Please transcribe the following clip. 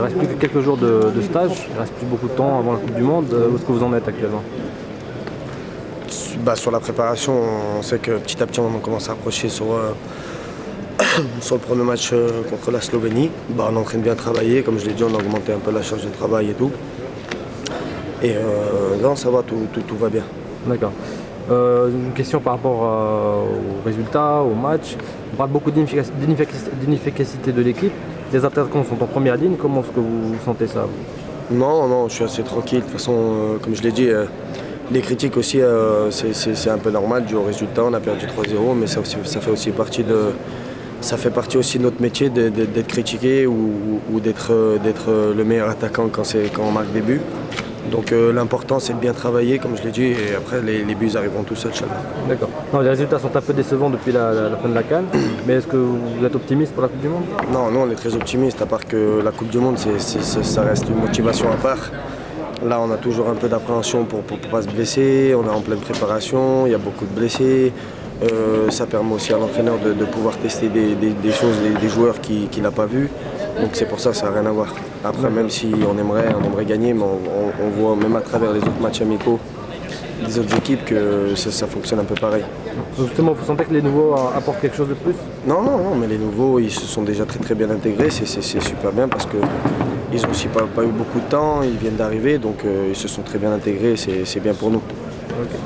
Il ne reste plus que quelques jours de stage, il ne reste plus beaucoup de temps avant la Coupe du Monde. Où est-ce que vous en êtes actuellement? Sur la préparation, on sait que petit à petit on commence à approcher sur le premier match contre la Slovénie. On est en train de bien travailler, comme je l'ai dit, on a augmenté un peu la charge de travail et tout. Et là ça va, tout va bien. D'accord. Une question par rapport aux résultats, au match. On parle beaucoup d'inefficacité de l'équipe. Les attaquants sont en première ligne. Comment est-ce que vous sentez ça? Non, je suis assez tranquille. De toute façon, comme je l'ai dit, les critiques aussi, c'est un peu normal dû au résultat. On a perdu 3-0, mais ça fait aussi partie aussi de notre métier d'être critiqué ou d'être le meilleur attaquant quand on marque des buts. Donc l'important c'est de bien travailler, comme je l'ai dit, et après les buts arriveront tout seuls. D'accord. Les résultats sont un peu décevants depuis la fin de la CAN, mais est-ce que vous êtes optimiste pour la Coupe du Monde? Non, nous on est très optimiste, à part que la Coupe du Monde ça reste une motivation à part. Là on a toujours un peu d'appréhension pour ne pas se blesser, on est en pleine préparation, il y a beaucoup de blessés. Ça permet aussi à l'entraîneur de pouvoir tester des choses, des joueurs qu'il n'a pas vus. Donc c'est pour ça que ça n'a rien à voir. Après, même si on aimerait gagner, mais on voit même à travers les autres matchs amicaux des autres équipes que ça fonctionne un peu pareil. Justement, vous sentez que les nouveaux apportent quelque chose de plus? Non, mais les nouveaux, ils se sont déjà très bien intégrés. C'est super bien parce qu'ils n'ont aussi pas eu beaucoup de temps, ils viennent d'arriver, donc ils se sont très bien intégrés, c'est bien pour nous. Okay.